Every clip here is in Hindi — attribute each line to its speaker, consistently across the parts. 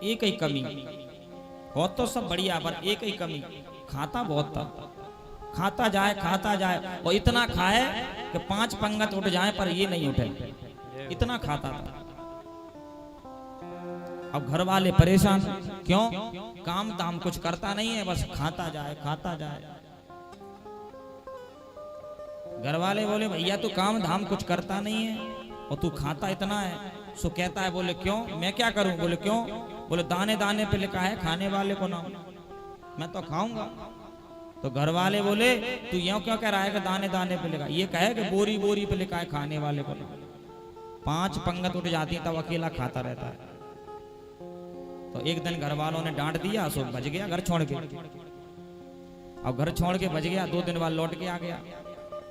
Speaker 1: एक ही कमी हो तो सब बढ़िया, पर एक ही कमी, खाता बहुत था। खाता जाए और इतना खाए कि 5 पंगत उठ जाए पर ये नहीं उठे, इतना खाता था। अब घर वाले परेशान, क्यों? काम दाम कुछ करता नहीं है, बस खाता जाए। घर वाले बोले भैया तू काम धाम कुछ करता नहीं है और तू खाता इतना है। सो कहता है, बोले क्यों, मैं क्या करूं? बोले क्यों? बोले दाने दाने पे लिखा है खाने वाले को नाम, मैं तो खाऊंगा। तो घर वाले बोले तू यूं क्यों कह रहा है कि दाने दाने पे लिखा? ये कहे कि बोरी बोरी पे लिखा है खाने वाले को नाम। 5 पंगत उठ जाती है तब अकेला खाता रहता है। तो एक दिन घर वालों ने डांट दिया, सो बच गया घर छोड़ के। अब घर छोड़ के बच गया, 2 दिन बाद लौट के आ गया।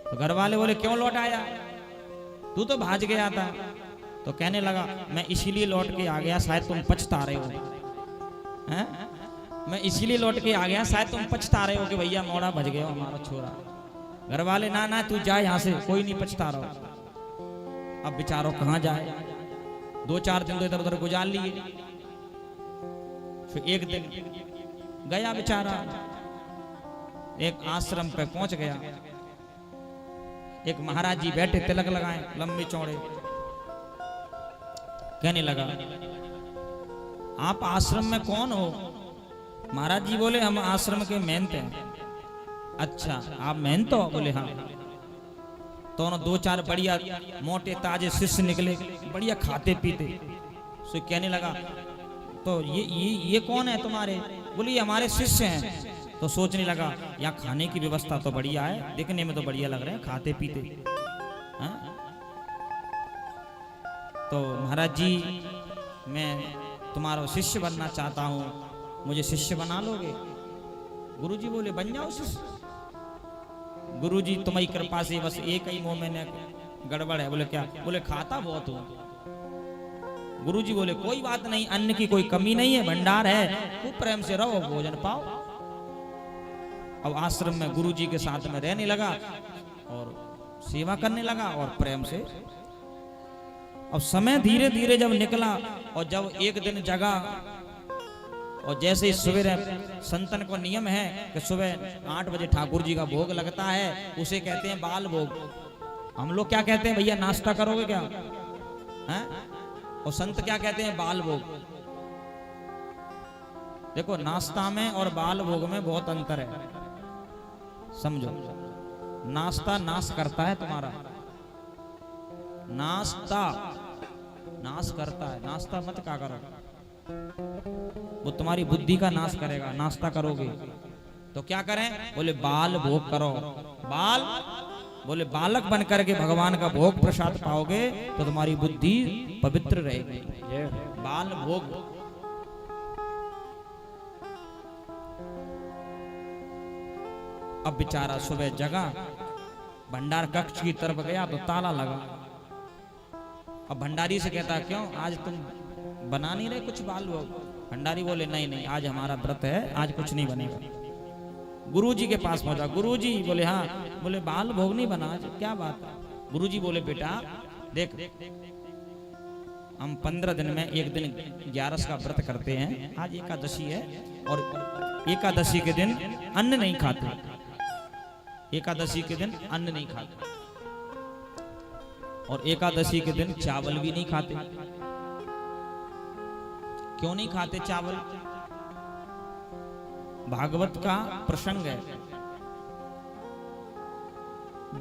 Speaker 1: तो घर वाले बोले क्यों लौट आया, तू तो भाग गया था। तो कहने लगा मैं इसीलिए लौट के आ गया, शायद तुम पछता रहे हो हैं? मैं इसीलिए लौट के आ गया, शायद तुम पछता रहे हो कि भैया मोड़ा बच गया हमारा छोरा। घर वाले ना तू जा यहाँ से, कोई नहीं पछता रहो। अब बेचारों कहाँ जाए, 2-4 दिन तो इधर उधर गुजार लिए। फिर एक दिन गया बेचारा, एक आश्रम पे पहुंच गया। एक महाराज जी बैठे, तिलक लगाए लंबे चौड़े। कहने लगा आप आश्रम में कौन हो? महाराज जी बोले हम आश्रम के मेहनत हैं। अच्छा आप मेहनत हो? बोले हाँ। तो 2-4 बढ़िया मोटे ताजे शिष्य निकले, बढ़िया खाते पीते। सो कहने लगा तो ये कौन है तुम्हारे? बोले ये हमारे शिष्य हैं। तो सोचने लगा यहाँ खाने की व्यवस्था तो बढ़िया है, देखने में तो बढ़िया लग रहे हैं खाते पीते। हाँ? तो महाराज जी मैं तुम्हारा शिष्य बनना चाहता हूँ, मुझे शिष्य बना लोगे? गुरुजी बोले बन जाओ शिष्य। गुरुजी तुम्हारी कृपा से बस एक ही मुंह में गड़बड़ है। बोले क्या? बोले खाता बहुत हो। गुरुजी बोले कोई बात नहीं, अन्न की कोई कमी नहीं है, भंडार है, खूब प्रेम से रहो, भोजन पाओ। अब आश्रम में गुरुजी के साथ में रहने लगा और सेवा करने लगा और प्रेम से। अब समय धीरे धीरे जब निकला और जब एक दिन जगा, और जैसे ही सवेरे संतन को नियम है कि सुबह 8 बजे ठाकुर जी का भोग लगता है, उसे कहते हैं बाल भोग। हम लोग क्या कहते हैं, भैया नाश्ता करोगे क्या है? और संत क्या कहते हैं, बाल भोग। देखो नाश्ता में और बाल भोग में बहुत अंतर है, समझो। नाश्ता नाश करता है तुम्हारा, नाश्ता नाश करता है, नाश्ता मत क्या करो, वो तुम्हारी बुद्धि का नाश करेगा। नाश्ता करोगे तो क्या करें? बोले बाल भोग करो। बाल बोले बालक बन करके भगवान का भोग प्रसाद पाओगे तो तुम्हारी बुद्धि पवित्र रहेगी। बाल भोग। अब बेचारा सुबह जगा, भंडार कक्ष की तरफ गया तो ताला लगा। अब भंडारी से कहता क्यों आज तुम बना नहीं रहे कुछ बाल भोग? भंडारी बोले नहीं आज हमारा व्रत है, आज कुछ नहीं बनेगा। गुरुजी के पास पहुंचा। गुरुजी बोले हाँ। बोले बाल भोग नहीं बना आज, क्या बात? गुरुजी बोले बेटा देख, हम 15 दिन में एक दिन 11 का व्रत करते हैं, आज एकादशी है और एकादशी के दिन अन्न नहीं खाते। एकादशी के दिन अन्न नहीं खाते और एकादशी के दिन चावल भी नहीं खाते। क्यों नहीं खाते चावल? भागवत का प्रसंग है,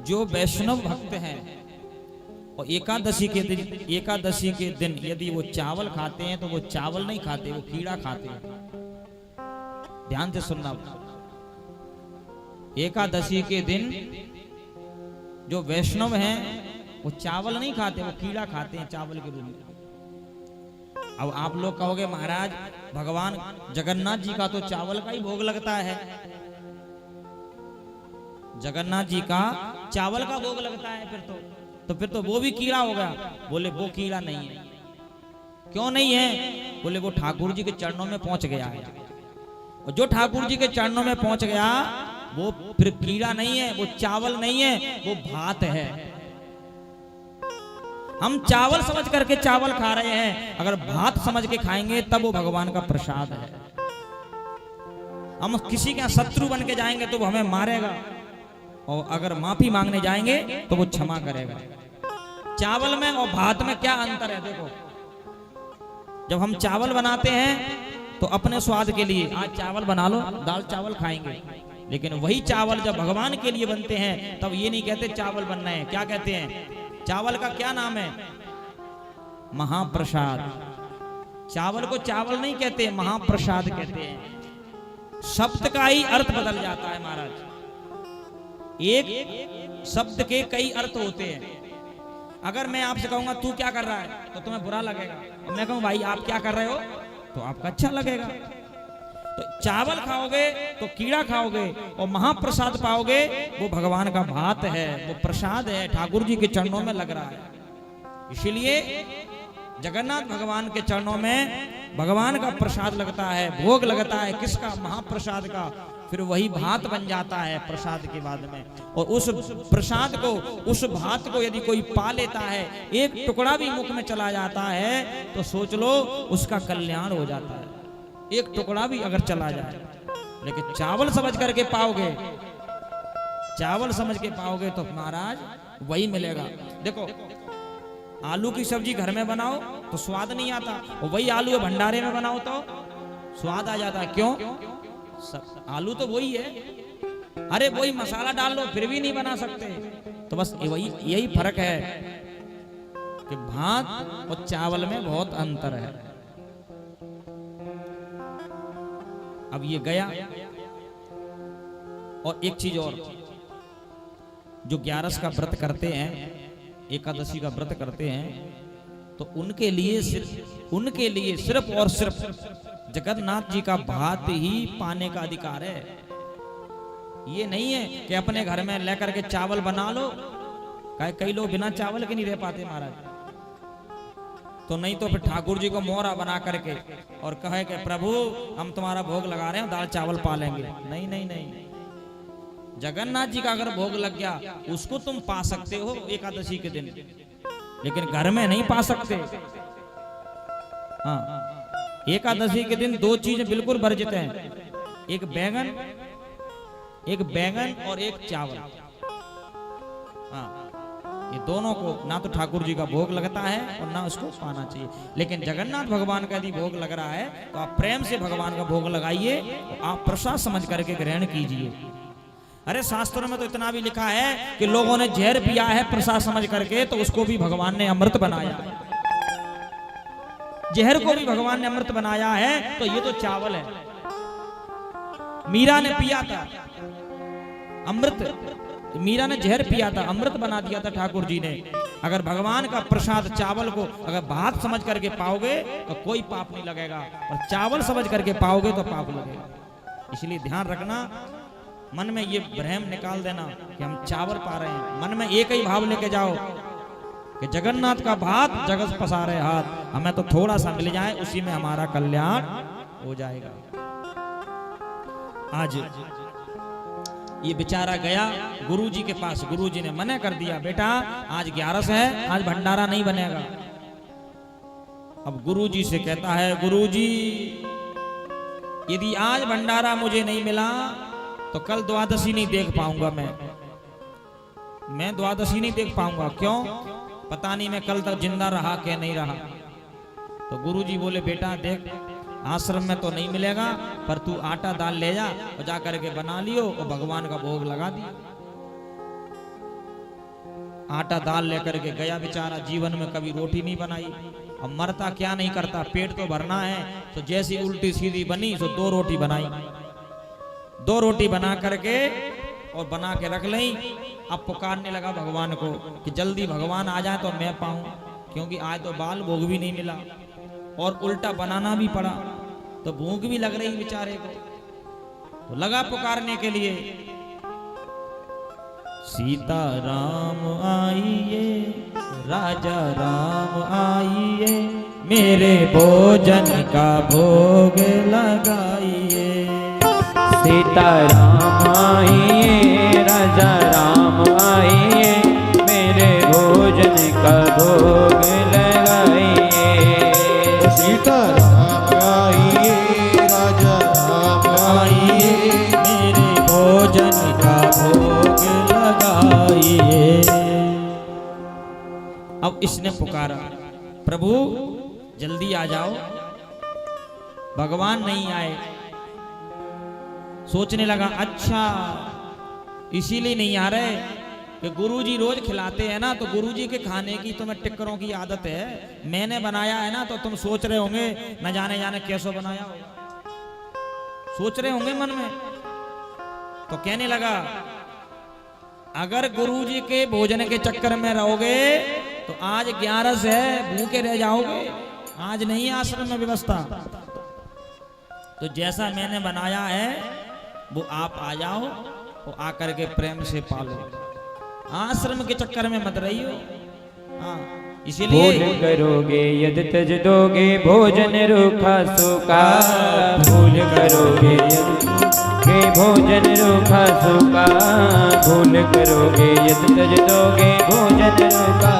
Speaker 1: जो वैष्णव भक्त हैं और एकादशी के दिन यदि वो चावल खाते हैं तो वो चावल नहीं खाते, वो कीड़ा खाते हैं। ध्यान से सुनना, एकादशी के दिन जो वैष्णव हैं वो चावल नहीं खाते, वो कीड़ा खाते हैं चावल के रूप में। अब आप लोग कहोगे महाराज भगवान जगन्नाथ जी का तो चावल का ही भोग लगता है, जगन्नाथ जी का चावल का भोग लगता है, फिर तो वो भी कीड़ा होगा। बोले वो कीड़ा नहीं है। क्यों नहीं है? बोले वो ठाकुर जी के चरणों में पहुंच गया है, और जो ठाकुर जी के चरणों में पहुंच गया वो फिर कीड़ा नहीं है, वो चावल नहीं है, वो भात है। हम चावल समझ करके चावल खा रहे हैं, अगर भात समझ के खाएंगे तब वो भगवान का प्रसाद है। हम किसी के यहाँ शत्रु बन के जाएंगे तो वो हमें मारेगा, और अगर माफी मांगने जाएंगे तो वो क्षमा करेगा। चावल में और भात में क्या अंतर है? देखो, जब हम चावल बनाते हैं तो अपने स्वाद के लिए, आज चावल बना लो, दाल चावल खाएंगे, लेकिन वही चावल जब भगवान के लिए बनते हैं तब ये नहीं कहते चावल बनना है, क्या कहते हैं? चावल का क्या नाम है? महाप्रसाद। चावल को चावल नहीं कहते, महाप्रसाद कहते हैं। शब्द का ही अर्थ बदल जाता है महाराज। एक शब्द के कई अर्थ होते हैं। अगर मैं आपसे कहूंगा तू क्या कर रहा है तो तुम्हें बुरा लगेगा, और मैं कहूं भाई आप क्या कर रहे हो तो आपका अच्छा लगेगा। तो चावल खाओगे तो कीड़ा खाओगे, और महाप्रसाद पाओगे, वो भगवान का भात है, वो प्रसाद है, ठाकुर जी के चरणों में लग रहा है। इसीलिए जगन्नाथ भगवान के चरणों में भगवान का प्रसाद लगता है, भोग लगता है। किसका? महाप्रसाद का। फिर वही भात बन जाता है प्रसाद के बाद में, और उस प्रसाद को, उस भात को यदि कोई पा लेता है, एक टुकड़ा भी मुख में चला जाता है तो सोच लो उसका कल्याण हो जाता है। एक टुकड़ा भी अगर चला जाए, लेकिन चावल समझ करके पाओगे, चावल समझ के पाओगे तो महाराज वही मिलेगा। देखो, आलू की सब्जी घर में बनाओ तो स्वाद नहीं आता, और वही आलू भंडारे में बनाओ तो स्वाद आ जाता है। क्यों? आलू तो वही है, अरे वही मसाला डाल लो फिर भी नहीं बना सकते। तो बस यही फर्क है कि भात और चावल में बहुत अंतर है। अब ये गया। और एक चीज और, जो 11 का व्रत करते हैं, एकादशी का व्रत करते हैं, तो उनके लिए सिर्फ और सिर्फ जगन्नाथ जी का भात ही पाने का अधिकार है। ये नहीं है कि अपने घर में लेकर के चावल बना लो। कई लोग बिना चावल के नहीं रह पाते महाराज। तो नहीं तो फिर ठाकुर जी को मोहरा बना करके और कहे कि प्रभु हम तुम्हारा भोग लगा रहे हैं, दाल चावल पा लेंगे। नहीं नहीं नहीं, जगन्नाथ जी का अगर भोग लग गया उसको तुम पा सकते हो एकादशी के दिन, लेकिन घर में नहीं पा सकते। हाँ, एकादशी के दिन 2 चीजें बिल्कुल वर्जित हैं, एक बैंगन और एक चावल। हाँ, ये दोनों को ना तो ठाकुर जी का भोग लगता है और ना उसको पाना चाहिए। लेकिन जगन्नाथ भगवान का यदि भोग लग रहा है तो आप प्रेम से भगवान का भोग लगाइए, आप प्रसाद समझ करके ग्रहण कीजिए। अरे शास्त्रों में तो इतना भी लिखा है कि लोगों ने जहर पिया है प्रसाद समझ करके, तो उसको भी भगवान ने अमृत बनाया। जहर को भी भगवान ने अमृत बनाया है, तो ये तो चावल है। मीरा ने पिया था अमृत, मीरा ने जहर पिया था, अमृत बना दिया था ठाकुर जी ने। अगर भगवान का प्रसाद चावल को अगर भात समझ करके पाओगे तो कोई पाप नहीं लगेगा, और चावल समझ करके पाओगे तो पाप लगेगा। इसलिए ध्यान रखना, मन में ये भ्रम निकाल देना कि हम चावल पा रहे हैं। मन में एक ही भाव लेके जाओ कि जगन्नाथ का भात जगत पसारे हाथ, हमें तो थोड़ा सा मिल जाए, उसी में हमारा कल्याण हो जाएगा। आज ये बेचारा गया गुरुजी के पास, गुरुजी ने मना कर दिया, बेटा आज 11 है, आज भंडारा नहीं बनेगा। अब गुरुजी से कहता है, गुरुजी यदि आज भंडारा मुझे नहीं मिला तो कल द्वादशी नहीं देख पाऊंगा। मैं द्वादशी नहीं देख पाऊंगा। क्यों? पता नहीं मैं कल तक जिंदा रहा कि नहीं रहा। तो गुरुजी बोले, बेटा देख, आश्रम में तो नहीं मिलेगा, पर तू आटा दाल ले जा और जा करके बना लियो और भगवान का भोग लगा दिया। आटा दाल लेकर के गया बेचारा, जीवन में कभी रोटी नहीं बनाई। अब मरता क्या नहीं करता, पेट तो भरना है। तो जैसी उल्टी सीधी बनी तो 2 रोटी बनाई, 2 रोटी बना करके और बना के रख ली। अब पुकारने लगा भगवान को कि जल्दी भगवान आ जाए तो मैं पाऊं, क्योंकि आज तो बाल भोग भी नहीं मिला और उल्टा बनाना भी पड़ा, तो भूख भी लग रही बेचारे को। तो लगा पुकारने के लिए, सीता राम आइए, राजा राम आइए, मेरे भोजन का भोग लगाइए।
Speaker 2: सीता राम आइए, राजा राम आइए, मेरे भोजन का भोग
Speaker 1: इसने पुकारा, प्रभु जल्दी आ जाओ, भगवान नहीं आए। सोचने लगा, अच्छा इसीलिए नहीं आ रहे कि गुरुजी रोज खिलाते हैं ना, तो गुरुजी के खाने की तुम्हें टिक्करों की आदत है, मैंने बनाया है ना, तो तुम सोच रहे होंगे न जाने कैसे बनाया होगा, सोच रहे होंगे मन में। तो कहने लगा, अगर गुरुजी के भोजन के चक्कर में रहोगे तो आज 11 है, भूखे रह जाओगे, आज नहीं आश्रम में व्यवस्था। तो जैसा मैंने बनाया है वो आप आ जाओ और आकर के प्रेम से पालो, आश्रम के चक्कर में मत रहियो। हाँ, इसीलिए
Speaker 2: भूल करोगे यदि तज दोगे भोजन रूखा सूखा, भूल करोगे यदि भोजन रूखा सूखा, भूल करोगे यदि तज दोगे भोजन रूखा।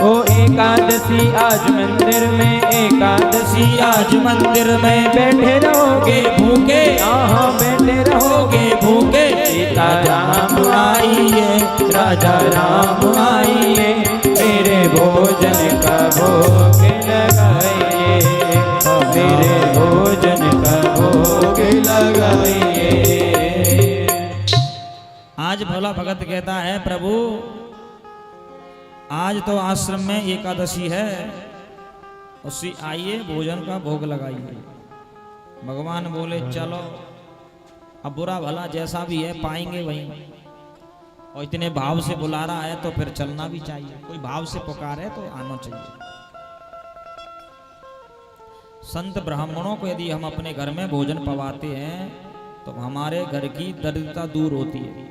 Speaker 2: ओ एकादशी आज मंदिर में, एकादशी आज मंदिर में बैठे रहोगे भूखे, यहाँ बैठे रहोगे भूखे। सीता राम आइए, राजा राम आइए, मेरे भोजन का भोग लगाइए, मेरे भोजन का भोग लगाइए।
Speaker 1: आज भोला भगत कहता है, प्रभु आज तो आश्रम में एकादशी है, उसी आइए भोजन का भोग लगाइए। भगवान बोले चलो, अब बुरा भला जैसा भी है पाएंगे वहीं, और इतने भाव से बुला रहा है तो फिर चलना भी चाहिए, कोई भाव से पुकारे तो आना चाहिए। संत ब्राह्मणों को यदि हम अपने घर में भोजन पवाते हैं तो हमारे घर की दरिद्रता दूर होती है।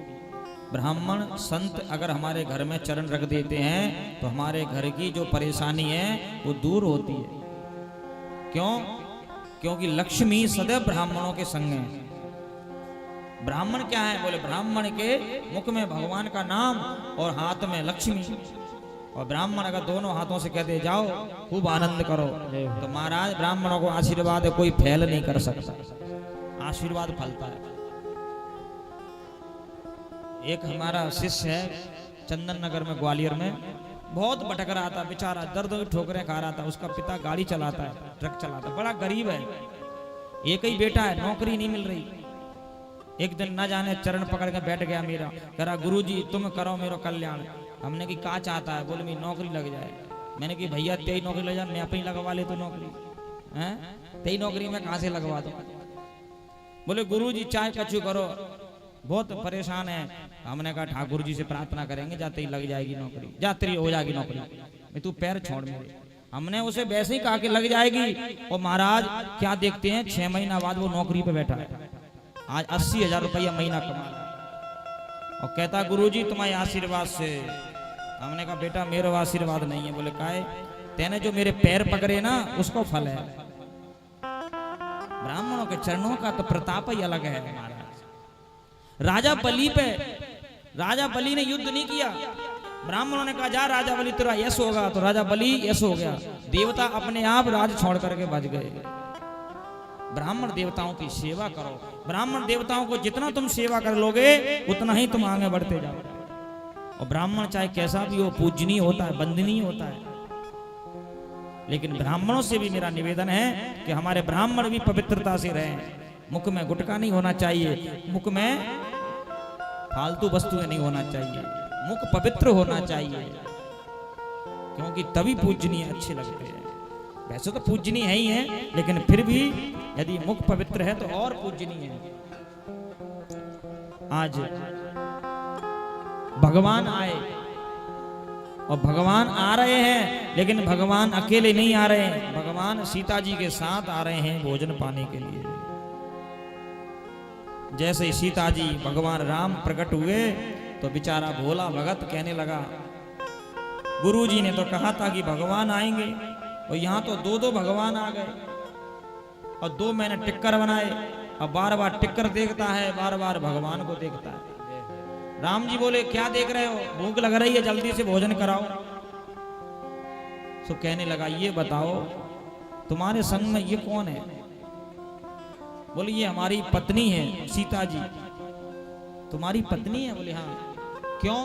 Speaker 1: ब्राह्मण संत अगर हमारे घर में चरण रख देते हैं तो हमारे घर की जो परेशानी है वो दूर होती है। क्यों? क्योंकि लक्ष्मी सदैव ब्राह्मणों के संग है। ब्राह्मण क्या है? बोले ब्राह्मण के मुख में भगवान का नाम और हाथ में लक्ष्मी। और ब्राह्मण अगर दोनों हाथों से कहते जाओ खूब आनंद करो, तो महाराज ब्राह्मणों को आशीर्वाद कोई फैल नहीं कर सकता, आशीर्वाद फलता है। एक हमारा शिष्य है चंदन नगर में, ग्वालियर में, बहुत भटक रहा था बेचारा, दर्द ठोकरें खा रहा था। उसका पिता गाड़ी चलाता है, ट्रक चलाता है, बड़ा गरीब है, एक ही बेटा है, नौकरी नहीं मिल रही। एक दिन न जाने चरण पकड़ के बैठ गया मेरा, कह रहा गुरुजी तुम करो मेरा कल्याण। हमने की क्या चाहता है? बोले मेरी नौकरी लग जाए। मैंने की भैया तेरी नौकरी लग जाए, मैं अपनी लगवा ले तो नौकरी है, तेरी नौकरी में कहां से लगवा दो? बोले गुरुजी चाहे कछु करो, बहुत परेशान है। हमने कहा ठाकुर जी से प्रार्थना करेंगे, जाते ही लग जाएगी नौकरी, जाते ही हो जाएगी नौकरी, मैं तू पैर छोड़ मेरे। हमने उसे वैसे ही कहा कि लग जाएगी, और महाराज क्या देखते हैं 6 महीना बाद वो नौकरी पे बैठा है, आज 80,000 रुपया महीना कमा, और कहता गुरुजी तुम्हारे आशीर्वाद से। हमने कहा बेटा मेरा आशीर्वाद नहीं है। बोले काहे? तेने जो मेरे पैर पकड़े ना उसको फल है। ब्राह्मणों के चरणों का तो प्रताप ही अलग है महाराज। राजा बलि पे, राजा बलि ने युद्ध नहीं किया, ब्राह्मणों ने कहा जा राजा बलि तेरा यश होगा, तो राजा बलि यश हो गया। देवता अपने आप राज छोड़ करके बच गए। ब्राह्मण देवताओं की सेवा करो, ब्राह्मण देवताओं को जितना तुम सेवा कर लोगे उतना ही तुम आगे बढ़ते जाओ। और ब्राह्मण चाहे कैसा भी हो पूजनीय होता है, वंदनीय होता है। लेकिन ब्राह्मणों से भी मेरा निवेदन है कि हमारे ब्राह्मण भी पवित्रता से रहें। मुख में गुटखा नहीं होना चाहिए, मुख में फालतू वस्तुएं नहीं होना चाहिए, मुख पवित्र होना चाहिए, क्योंकि तभी पूजनीय अच्छे लगते हैं। वैसे तो पूजनीय है ही है, लेकिन फिर भी यदि मुख पवित्र है तो और पूजनीय है। आज भगवान आए, और भगवान आ रहे हैं, लेकिन भगवान अकेले नहीं आ रहे हैं, भगवान सीता जी के साथ आ रहे हैं भोजन पाने के लिए। जैसे ही सीता जी भगवान राम प्रकट हुए तो बेचारा भोला भगत कहने लगा, गुरुजी ने तो कहा था कि भगवान आएंगे, और यहाँ तो 2-2 भगवान आ गए, और 2 मैंने टिक्कर बनाए। अब बार-बार टिक्कर देखता है, बार-बार भगवान को देखता है। राम जी बोले क्या देख रहे हो, भूख लग रही है, जल्दी से भोजन कराओ। तो कहने लगा ये बताओ तुम्हारे संग में ये कौन है? बोले ये हमारी पत्नी है सीता जी। तुम्हारी पत्नी है? बोले हाँ। क्यों?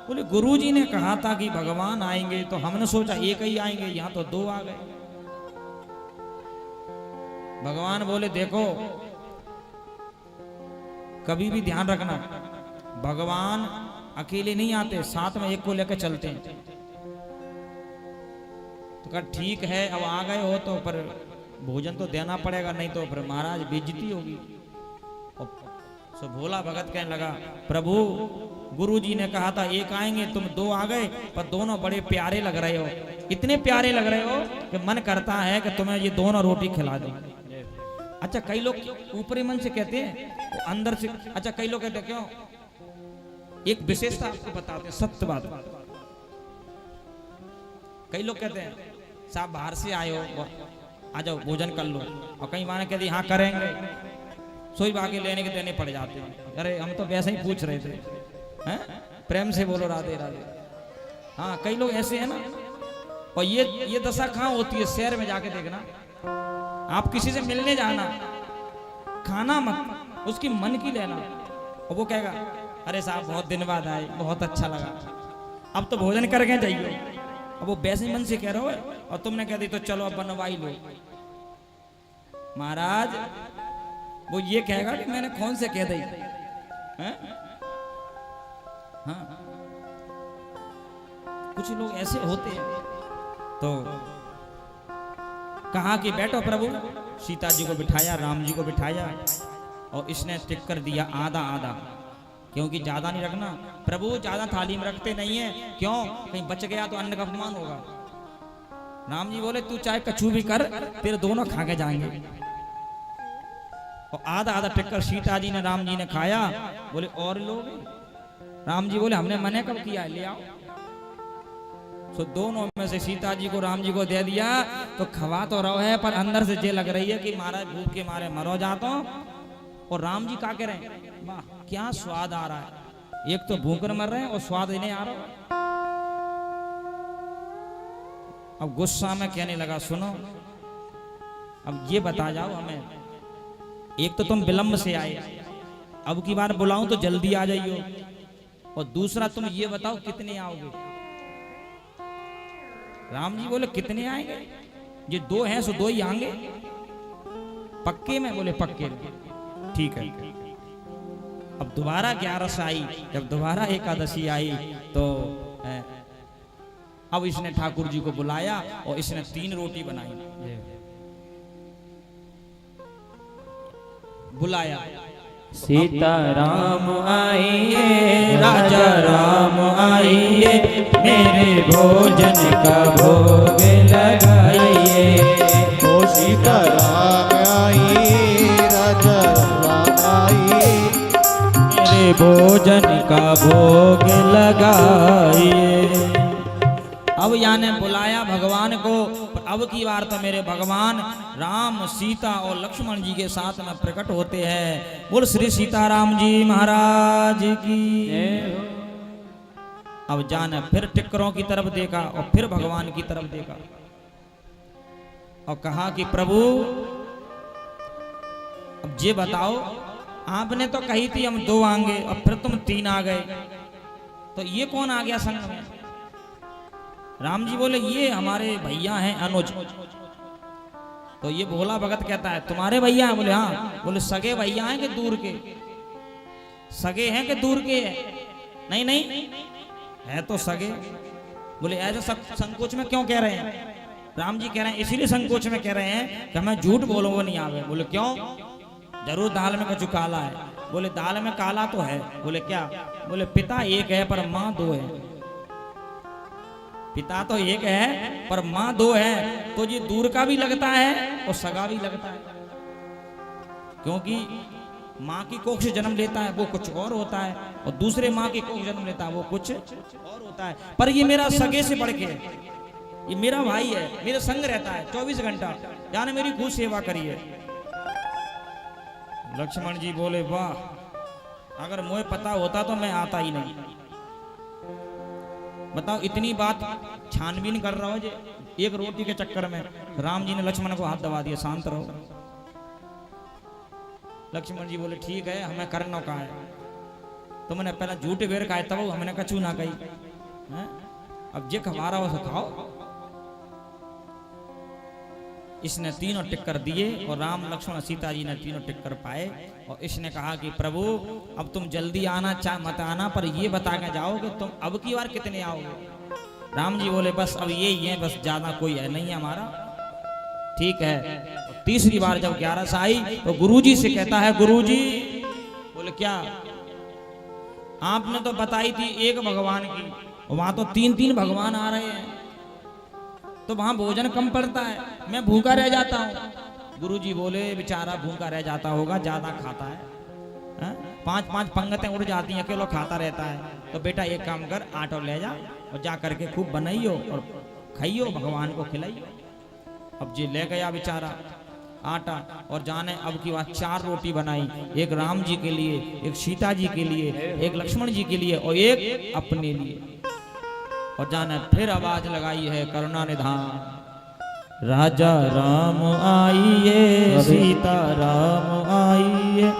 Speaker 1: बोले गुरुजी ने कहा था कि भगवान आएंगे, तो हमने सोचा एक ही आएंगे, यहां तो दो आ गए। भगवान बोले देखो, कभी भी ध्यान रखना, भगवान अकेले नहीं आते, साथ में एक को लेकर चलते हैं। तो कहा ठीक है, अब आ गए हो तो पर भोजन तो देना पड़ेगा, नहीं तो फिर महाराज बेइज्जती होगी। सो भोला भगत कहने लगा, प्रभु गुरुजी ने कहा था एक आएंगे, तुम दो आ गए, पर दोनों बड़े प्यारे लग रहे हो, इतने प्यारे लग रहे हो कि मन करता है कि तुम्हें ये दोनों रोटी खिला दूं। अच्छा, कई लोग ऊपरी मन से कहते हैं, तो अंदर से अच्छा कई लोग कहते हैं क्यों, एक विशेषता आपको बताते हैं, सत्य बात। कई लोग कहते हैं साहब बाहर से आए हो, आ जाओ भोजन कर लो, और कई माने कहते हाँ करेंगे, सोई बाकी लेने के देने पड़ जाते हैं। अरे हम तो वैसे ही पूछ रहे थे, हैं? प्रेम से बोलो राधे राधे। हाँ कई लोग ऐसे हैं ना, और ये दशा कहाँ होती है, शहर में जाके देखना, आप किसी से मिलने जाना, खाना मत, उसकी मन की लेना, और वो कहेगा अरे साहब बहुत दिन बाद आए, बहुत अच्छा लगा, अब तो भोजन करके जाइए। अब वो वैसे मन से कह रहा हो, और तुमने कह दी तो चलो अब बनवाई लो। महाराज वो ये कहेगा कि मैंने कौन से कह दी, हैं? हाँ कुछ लोग ऐसे होते हैं। तो कहा कि बैठो प्रभु, सीता जी को बिठाया, राम जी को बिठाया, और इसने टिक कर दिया आधा आधा, क्योंकि ज्यादा नहीं रखना, प्रभु ज्यादा थाली में रखते नहीं है, क्यों, कहीं बच गया तो अन्न का अपमान होगा। राम जी बोले तू चाहे कछु भी कर, तेरे दोनों खा के जाएंगे। और आधा आधा टिक्कर सीता जी ने राम जी ने खाया। बोले और लोग, राम जी बोले हमने मना कब किया, ले आओ। तो दोनों में से सीता जी को राम जी को दे दिया, तो खवा तो रहो है, पर अंदर से ये लग रही है कि महाराज भूख के मारे मरो जाता हूं। और राम जी क्या कह रहे हैं, वाह क्या स्वाद आ रहा है, एक तो भूख मर रहे हैं और स्वाद इन्हें आ रहा है। अब गुस्सा में कहने लगा सुनो, अब ये बता जाओ हमें, एक तो तुम विलंब से आए, अब की बार बुलाऊं तो जल्दी आ जाइयो, और दूसरा तुम ये बताओ कितने आओगे। राम जी बोले कितने आएंगे, ये दो हैं सो दो ही आएंगे, पक्के में। बोले पक्के में, ठीक है। अब दोबारा 11 आई, जब दोबारा एकादशी आई तो अब इसने ठाकुर जी को बुलाया और इसने 3 रोटी बनाई, बुलाया।
Speaker 2: सीता राम आइए, राजा राम आइए, मेरे भोजन का भोग लगाइए।
Speaker 3: ओ सीता राम आइए, राजा राम आइए,
Speaker 1: मेरे भोजन का भोग लगाइए। अब याने बुलाया भगवान को, अब की बार तो मेरे भगवान राम सीता और लक्ष्मण जी के साथ में प्रकट होते हैं। बोल श्री सीताराम जी महाराज की। अब जाने फिर टिक्करों की तरफ देखा और फिर भगवान की तरफ देखा और कहा कि प्रभु अब ये बताओ, आपने तो कही थी हम 2 आएंगे और फिर तुम 3 आ गए, तो ये कौन आ गया संग में। राम जी बोले ये हमारे भैया हैं अनुज। तो ये भोला भगत कहता है तुम्हारे भैया हैं। बोले हाँ। बोले सगे भैया हैं कि दूर के, सगे हैं कि दूर के हैं। नहीं नहीं है तो सगे। बोले ऐसे संकोच में क्यों कह रहे हैं। राम जी कह रहे हैं इसीलिए संकोच में कह रहे हैं कि हमें झूठ बोलो वो नहीं आवे। बोले क्यों, जरूर दाल में कुछ काला है। बोले दाल में काला तो है। बोले क्या। बोले पिता एक है पर माँ 2 है। पिता तो एक है पर माँ 2 है, तो ये दूर का भी लगता है और सगा भी लगता है, क्योंकि माँ की कोख से जन्म लेता है वो कुछ और होता है और दूसरे माँ की कोख जन्म लेता है वो कुछ और होता है। पर ये मेरा सगे से बढ़ के, ये मेरा भाई है, मेरे संग रहता है 24 घंटा, जाने मेरी खूब सेवा करिए। लक्ष्मण जी बोले वाह, अगर मुझे पता होता तो मैं आता ही नहीं। बताओ इतनी बात छानबीन कर रहा हो जे एक रोटी के चक्कर में। राम जी ने लक्ष्मण को हाथ दबा दिया, शांत रहो। लक्ष्मण जी बोले ठीक है हमें करना का है। तुमने पहले झूठे बेर खाए तब हमने कछू ना कही हैं? अब जे हमारा हो तो खाओ। इसने तीनों टिक्कर दिए और राम लक्ष्मण सीता जी ने तीनों टिक्कर पाए और इसने कहा कि प्रभु अब तुम जल्दी आना मत आना, पर ये बता के जाओ कि तुम अब की बार कितने आओगे। राम जी बोले बस अब यही है, बस ज्यादा कोई है नहीं हमारा। ठीक है। तीसरी बार जब 11 आई तो गुरुजी से कहता है, गुरुजी बोले क्या? आपने तो बताई थी एक भगवान की, वहां तो 3-3 भगवान आ रहे हैं, तो वहां भोजन कम पड़ता है, मैं भूखा रह जाता हूँ। गुरुजी बोले बेचारा भूखा रह जाता होगा, ज्यादा खाता है, 5-5 पंगतें उड़ जाती हैं, अकेला खाता रहता है। तो बेटा एक काम कर, आटा ले जा और जा करके खूब बनाइयो और खाइयो, भगवान को खिलाइयो। अब जी ले गया बेचारा आटा और जाने अब की बात 4 रोटी बनाई, एक राम जी के लिए, एक सीता जी के लिए, एक लक्ष्मण जी के लिए और एक अपने लिए। और जाने फिर आवाज लगाई है करुणा निधान,
Speaker 2: राजा राम आइए, सीता राम आइए,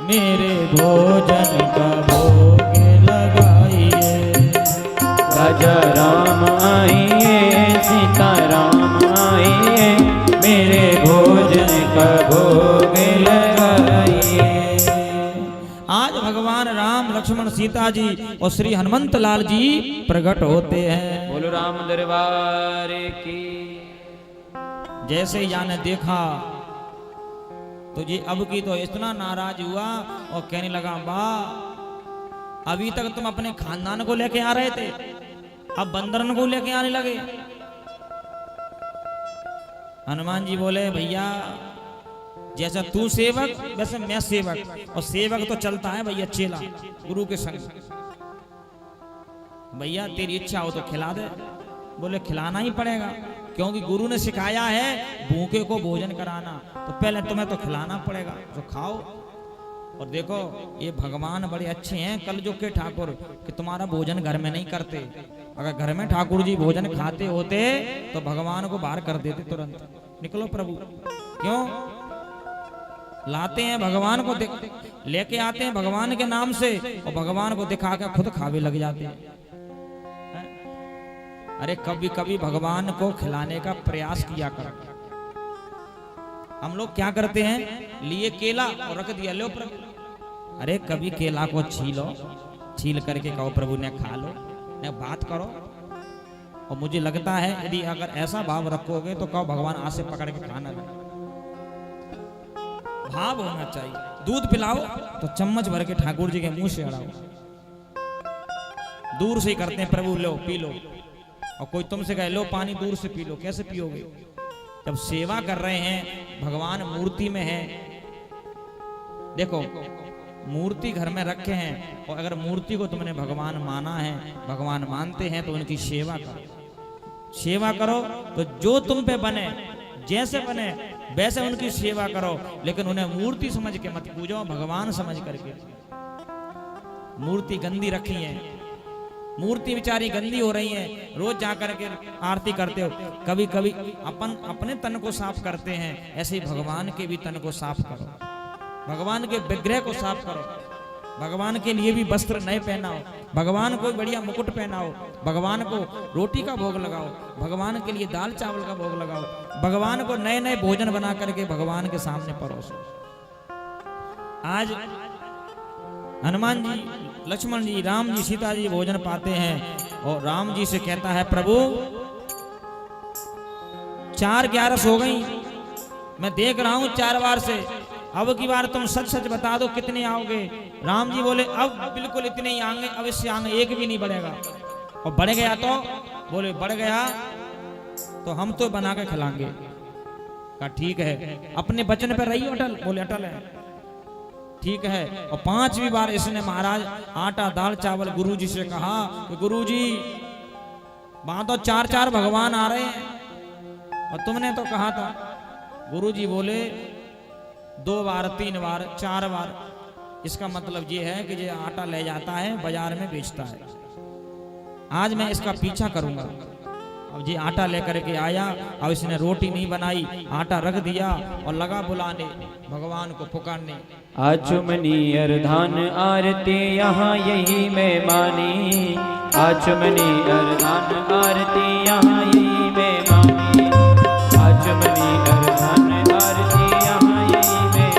Speaker 2: मेरे भोजन का भोग लगाइए। राजा राम आइए, सीता राम आइए, मेरे भोजन का भोग लगाइए।
Speaker 1: आज भगवान राम लक्ष्मण सीता जी और श्री हनुमंत लाल जी प्रकट होते हैं।
Speaker 2: बोलो राम दरबार की।
Speaker 1: जैसे जाने देखा तो जी अब की तो इतना नाराज हुआ और कहने लगा, वाह अभी तक तुम अपने खानदान को लेके आ रहे थे, अब बंदरन को लेके आने लगे। हनुमान जी बोले भैया जैसा तू सेवक वैसे मैं सेवक, और सेवक तो चलता है भैया चेला गुरु के संग। भैया तेरी इच्छा हो तो खिला दे। बोले खिलाना ही पड़ेगा, क्योंकि गुरु ने सिखाया है भूखे को भोजन कराना, तो पहले तुम्हें तो खिलाना पड़ेगा, तो खाओ। और देखो ये भगवान बड़े अच्छे हैं, कल जो के ठाकुर कि तुम्हारा भोजन घर में नहीं करते। अगर घर में ठाकुर जी भोजन खाते होते तो भगवान को बाहर कर देते तुरंत, निकलो प्रभु। क्यों लाते हैं भगवान को, लेके आते हैं भगवान के नाम से और भगवान को दिखा के खुद खावे लग जाते हैं। अरे कभी कभी भगवान को खिलाने का प्रयास किया कर। हम लोग क्या करते हैं, लिए केला और रख दिया, लो प्रभु। अरे कभी केला को छीलो, छील करके कहो प्रभु ने खा लो, ने बात करो। और मुझे लगता है यदि अगर ऐसा भाव रखोगे तो कहो भगवान आज से पकड़ के खाना लगे। भाव होना चाहिए। दूध पिलाओ तो चम्मच भर के ठाकुर जी के मुंह से अड़ाओ। दूर से ही करते हैं, प्रभु लो पी लो। और कोई तुमसे कहे लो पानी, दूर से पी लो, कैसे पियोगे? जब सेवा कर रहे हैं, भगवान मूर्ति में है। देखो मूर्ति घर में रखे हैं, और अगर मूर्ति को तुमने भगवान माना है, भगवान मानते हैं, तो उनकी सेवा करो। सेवा करो तो जो तुम पे बने, जैसे बने वैसे उनकी सेवा करो, लेकिन उन्हें मूर्ति समझ के मत पूजो, भगवान समझ करके। मूर्ति गंदी रखी है, मूर्ति बेचारी गंदी हो रही है, रोज जाकर के आरती करते हो। कभी कभी अपने तन को साफ करते हैं, ऐसे ही भगवान के भी तन को साफ करो, भगवान के विग्रह को साफ करो। भगवान के लिए भी वस्त्र नए पहनाओ, भगवान को बढ़िया मुकुट पहनाओ, भगवान को रोटी का भोग लगाओ, भगवान के लिए दाल चावल का भोग लगाओ, भगवान को नए नए भोजन बना करके भगवान के सामने परोसो। आज हनुमान जी, लक्ष्मण जी, राम जी, सीता जी भोजन पाते हैं और राम जी से कहता है प्रभु 4:11 हो गई, मैं देख रहा हूं 4 बार से, अब की बार तुम सच सच बता दो कितने आओगे? राम जी बोले अब बिल्कुल इतने ही आएंगे, अब इससे आगे एक भी नहीं बढ़ेगा। और बढ़ गया तो बोले बढ़ गया तो हम तो बना के खिलाएंगे। कहा ठीक है, अपने वचन पर रही अटल? बोले अटल है। ठीक है। और 5वीं बार इसने महाराज आटा दाल चावल गुरुजी से कहा कि गुरुजी वहां तो 4-4 भगवान आ रहे हैं और तुमने तो कहा था। गुरुजी बोले 2 बार 3 बार 4 बार, इसका मतलब ये है कि ये आटा ले जाता है बाजार में बेचता है। आज मैं इसका पीछा करूंगा, अब जी आटा लेकर के आया, अब इसने रोटी नहीं बनाई, आटा रख दिया और लगा बुलाने, भगवान को पुकारने।
Speaker 2: आचमनी अर्धान आरती यहाँ यही मैं मानी, आचमनी अर्धान आरती यहाँ यही मैं मानी, आचमनी अर्धान आरती यहाँ यही मैं।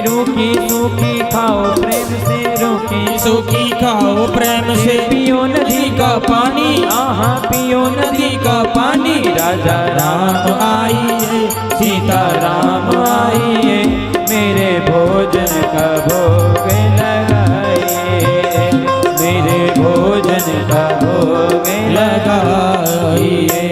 Speaker 2: रूखी सूखी खाओ प्रेम से, रूखी
Speaker 1: सूखी खाओ प्रेम से,
Speaker 2: पियो नदी का पानी, आहा पियो नदी का पानी। राजा राम आइए, सीता राम आइए, मेरे भोजन का भोग लगाइए, मेरे भोजन का भोग लगाइए।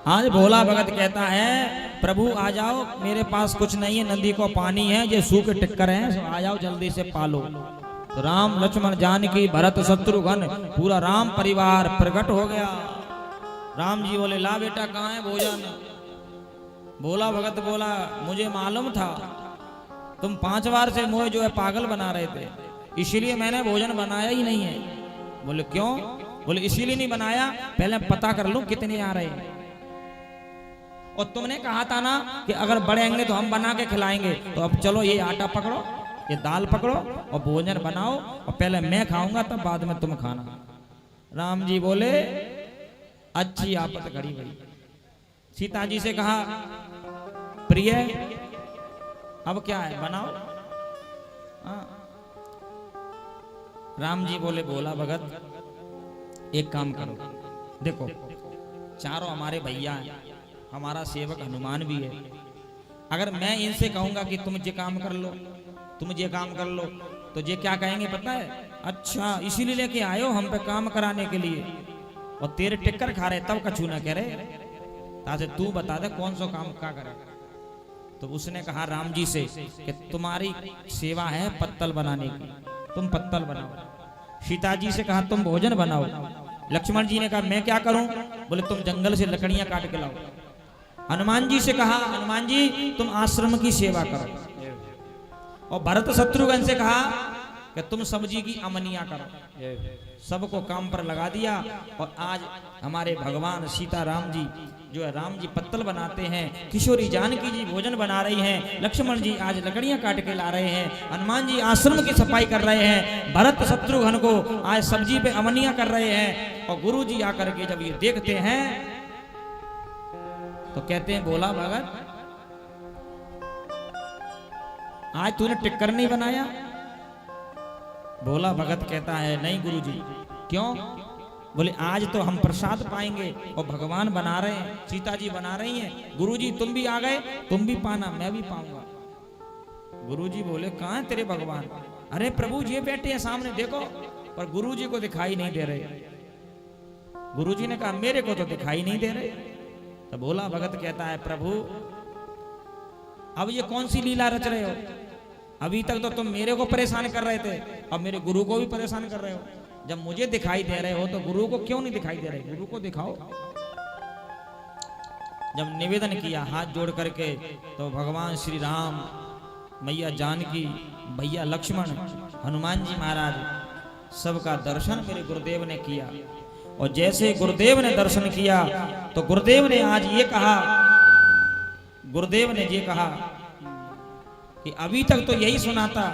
Speaker 1: आज भोला भगत कहता है प्रभु आ जाओ, मेरे पास कुछ नहीं है, नदी को पानी है, ये सूखे टिक्कर हैं, सो आ जाओ जल्दी से पालो। तो राम लक्ष्मण जानकी भरत शत्रुघ्न पूरा राम परिवार प्रकट हो गया। राम जी बोले ला बेटा कहाँ है भोजन? भोला भगत बोला मुझे मालूम था तुम 5 बार से मुझे जो है पागल बना रहे थे, इसीलिए मैंने भोजन बनाया ही नहीं है। बोले क्यों? बोले इसीलिए नहीं बनाया, पहले पता कर लूं कितने आ रहे हैं। और तुमने कहा था ना कि अगर बढ़ेंगे तो हम बना के खिलाएंगे, तो अब चलो ये आटा पकड़ो, ये दाल पकड़ो और भोजन बनाओ, और पहले मैं खाऊंगा तब बाद में तुम खाना। राम जी बोले अच्छी आपत घड़ी गई। सीता जी से कहा प्रिय अब क्या है बनाओ। हाँ। राम जी बोले भोला भगत एक काम करो, देखो चारों हमारे भैया हैं, हमारा सेवक हनुमान भी है, अगर मैं इनसे कहूंगा कि तुम ये काम कर लो, तुम ये काम कर लो, तो ये क्या कहेंगे पता है? अच्छा इसीलिए लेके आयो हम पे काम कराने के लिए, और तेरे टिक्कर खा रहे तब कछू ना कह रहे, तासे तू बता दे कौन सा काम क्या करे। तो उसने कहा राम जी से कि तुम्हारी सेवा है पत्तल बनाने की, तुम पत्तल बनाओ। सीता जी से कहा तुम भोजन बनाओ। लक्ष्मण जी ने कहा मैं क्या करूं? बोले तुम जंगल से लकड़ियां काट के लाओ। हनुमान जी से कहा हनुमान जी तुम आश्रम की सेवा करो। और भरत शत्रुघ्न से कहा कि तुम सब्जी की अमनिया करो। सबको काम पर लगा दिया, और आज हमारे भगवान सीता राम जी जो है राम जी पत्तल बनाते हैं, किशोरी जानकी जी भोजन बना रही हैं, लक्ष्मण जी आज लकड़ियां काट के ला रहे हैं, हनुमान जी आश्रम की सफाई कर रहे हैं, भरत शत्रुघ्न को आज सब्जी पे अमनिया कर रहे हैं। और गुरु जी आकर के जब ये देखते हैं तो कहते हैं भोला भगत आज तूने टिक्कर नहीं बनाया? भोला भगत कहता है नहीं गुरुजी। क्यों? बोले आज तो हम प्रसाद पाएंगे और भगवान बना रहे हैं, सीता जी बना रही हैं, गुरुजी तुम भी आ गए, तुम भी पाना मैं भी पाऊंगा। गुरुजी बोले कहां है तेरे भगवान? अरे प्रभु जी बैठे हैं सामने देखो, पर गुरुजी को दिखाई नहीं दे रहे। गुरुजी ने कहा मेरे को तो दिखाई नहीं दे रहे। तो भोला भगत कहता है प्रभु अब ये कौन सी लीला रच रहे हो? अभी तक तो तुम मेरे को परेशान कर रहे थे, अब मेरे गुरु को भी परेशान कर रहे हो। जब मुझे दिखाई दे रहे हो तो गुरु को क्यों नहीं दिखाई दे रहे? गुरु को दिखाओ। जब निवेदन किया हाथ जोड़ करके, तो भगवान श्री राम, मैया जानकी, भैया लक्ष्मण, हनुमान जी महाराज सबका दर्शन मेरे गुरुदेव ने किया। और जैसे गुरुदेव ने दर्शन किया तो गुरुदेव ने आज ये कहा, गुरुदेव ने ये कहा कि अभी तक तो यही सुना था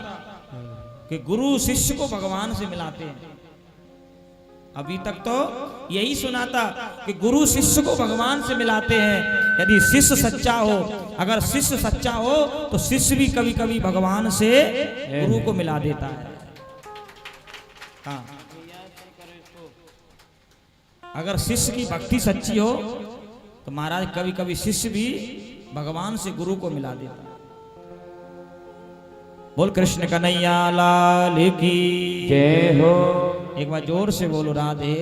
Speaker 1: कि गुरु शिष्य को भगवान से मिलाते हैं। अभी तक तो यही सुना था कि गुरु शिष्य को भगवान से मिलाते हैं। यदि शिष्य सच्चा हो, अगर शिष्य सच्चा हो तो शिष्य भी कभी कभी भगवान से गुरु को मिला देता है। हाँ, अगर शिष्य की भक्ति सच्ची हो तो महाराज कभी कभी शिष्य भी भगवान से गुरु को मिला देता है। बोल कृष्ण कन्हैया लाल की
Speaker 2: जय हो।
Speaker 1: एक बार जोर से बोलो राधे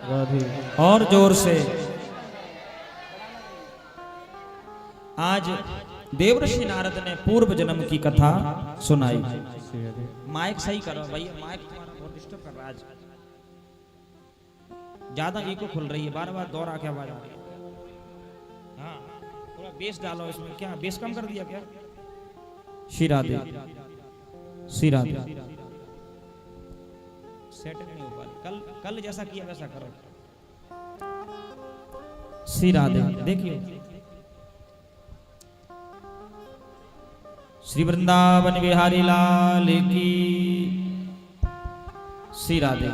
Speaker 3: राधे।
Speaker 1: और जोर से। आज देवर्षि नारद ने पूर्व जन्म की कथा सुनाई। माइक सही करो भैया, माइक तुम्हारा बहुत डिस्टर्ब कर रहा है आज, ज्यादा इको खुल रही है, बार बार दोहरा के आवाज आ रही है। हाँ थोड़ा बेस डालो इसमें। क्या बेस कम कर दिया क्या? श्री राधे श्री राधे। सेटिंग नहीं हो पा रही, कल जैसा किया वैसा करो। श्री राधे। देखिए श्री वृंदावन बिहारी लाल की श्री राधे।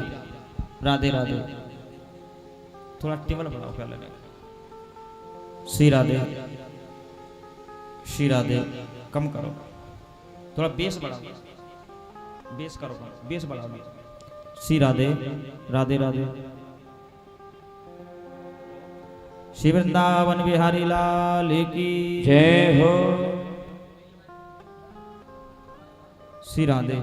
Speaker 1: राधे राधे। थोड़ा टेबल बढ़ाओ क्या लगे। श्री राधे श्री राधे। कम करो थोड़ा बेस बढ़ाओ। बेस करो कम बेस बढ़ाओ। श्री राधे राधे राधे। श्री वृंदावन बिहारी लाल की
Speaker 2: जय हो।
Speaker 1: श्री राधे।